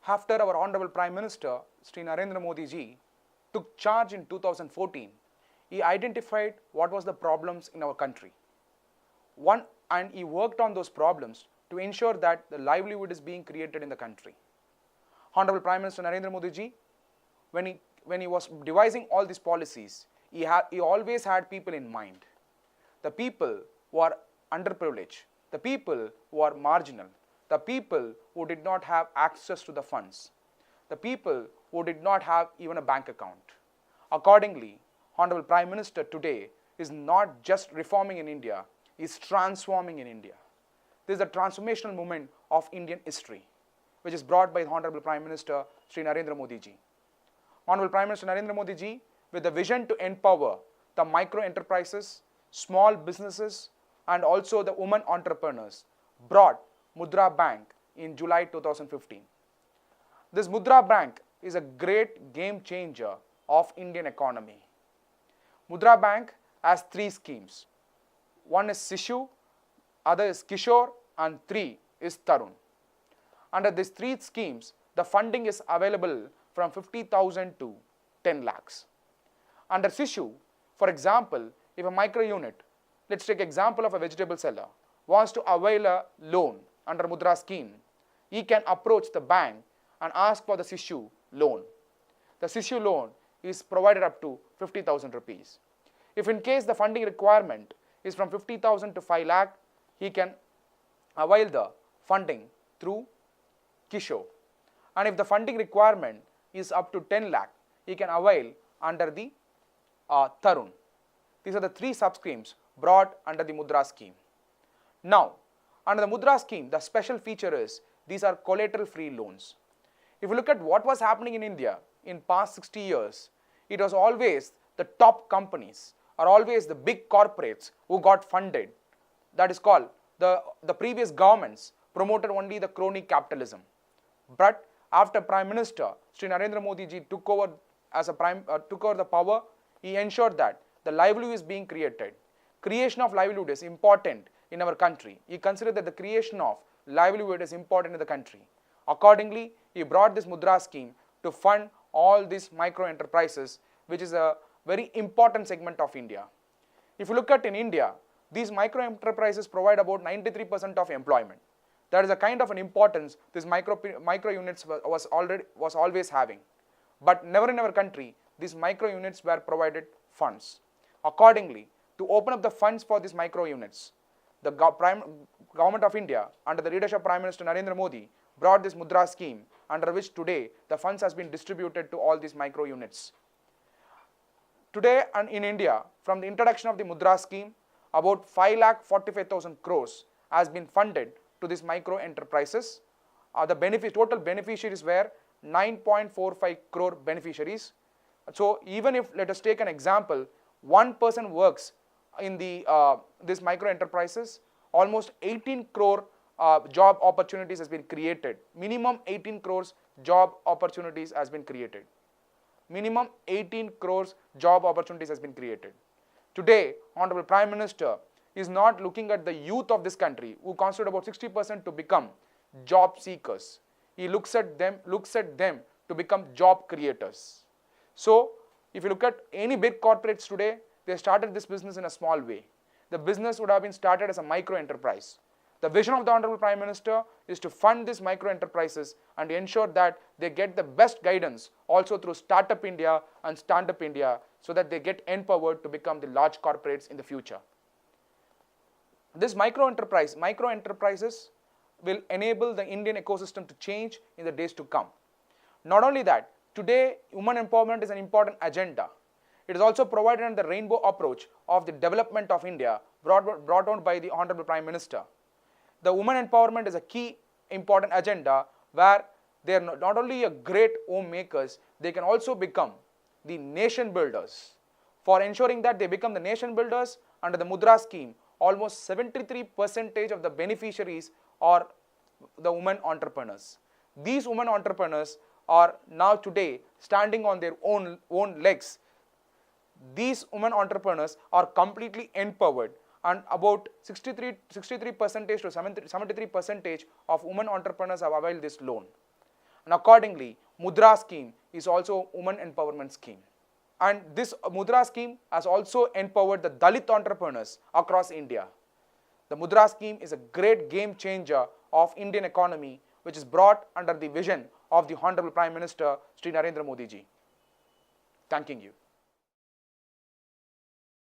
After our Honorable Prime Minister, Sri Narendra Modi ji, took charge in 2014, he identified what was the problems in our country. And he worked on those problems to ensure that the livelihood is being created in the country. Honorable Prime Minister Narendra Modi ji, when he was devising all these policies, he always had people in mind. The people who are underprivileged, the people who are marginal, the people who did not have access to the funds, the people who did not have even a bank account. Accordingly, Honorable Prime Minister today is not just reforming in India, he is transforming in India. This is a transformational movement of Indian history, which is brought by the Honorable Prime Minister Sri Narendra Modi ji. Honorable Prime Minister Narendra Modi ji, with the vision to empower the micro enterprises, small businesses, and also the women entrepreneurs, brought MUDRA Bank in July 2015. This MUDRA Bank is a great game changer of Indian economy. MUDRA Bank has 3 schemes. One is Sishu, other is Kishore, and 3 is Tarun. Under these 3 schemes, the funding is available from 50,000 to 10 lakhs. Under Sishu, for example, if a micro unit, let's take example of a vegetable seller, wants to avail a loan under MUDRA scheme, he can approach the bank and ask for the Sishu loan. The Sishu loan is provided up to 50,000 rupees. If in case the funding requirement is from 50,000 to 5 lakh, he can avail the funding through Kishore. And if the funding requirement is up to 10 lakh, he can avail under the Tarun. These are the 3 sub-schemes brought under the MUDRA scheme. Now, under the MUDRA scheme, the special feature is these are collateral-free loans. If you look at what was happening in India in past 60 years, it was always the top companies or always the big corporates who got funded. That is called the previous governments promoted only the crony capitalism. But after Prime Minister Sri Narendra Modi ji took over the power, he ensured that the livelihood is being created. Creation of livelihood is important in our country. He considered that the creation of livelihood is important in the country. Accordingly, he brought this MUDRA scheme to fund all these micro enterprises, which is a very important segment of India. If you look at in India, these micro enterprises provide about 93% of employment. That is a kind of an importance this micro units was always having. But never in our country, these micro units were provided funds. Accordingly, to open up the funds for these micro units, the government of India, under the leadership of Prime Minister Narendra Modi, brought this MUDRA scheme, under which today the funds has been distributed to all these micro units. Today and in India, from the introduction of the MUDRA scheme, about 5,45,000 crores has been funded to these micro enterprises. The total beneficiaries were 9.45 crore beneficiaries. So even if, let us take an example, one person works in these micro enterprises, almost 18 crore job opportunities has been created. Minimum 18 crores job opportunities has been created. Minimum 18 crores job opportunities has been created. Today, Honorable Prime Minister is not looking at the youth of this country, who constitute about 60% to become job seekers. He looks at them to become job creators. So, if you look at any big corporates today, they started this business in a small way. The business would have been started as a micro enterprise. The vision of the Honorable Prime Minister is to fund these micro enterprises and ensure that they get the best guidance also through Startup India and Stand Up India, so that they get empowered to become the large corporates in the future. This micro enterprises will enable the Indian ecosystem to change in the days to come. Not only that, today women empowerment is an important agenda. It is also provided in the rainbow approach of the development of India brought on by the Honorable Prime Minister. The women empowerment is a key important agenda where they are not only a great homemakers, they can also become the nation builders. For ensuring that they become the nation builders, under the MUDRA scheme, almost 73% of the beneficiaries are the women entrepreneurs. These women entrepreneurs are now today standing on their own legs. These women entrepreneurs are completely empowered, and about 63% to 73% of women entrepreneurs have availed this loan. And accordingly, MUDRA scheme is also women empowerment scheme. And this MUDRA scheme has also empowered the Dalit entrepreneurs across India. The MUDRA scheme is a great game changer of Indian economy, which is brought under the vision of the Honorable Prime Minister Sri Narendra Modi ji. Thanking you.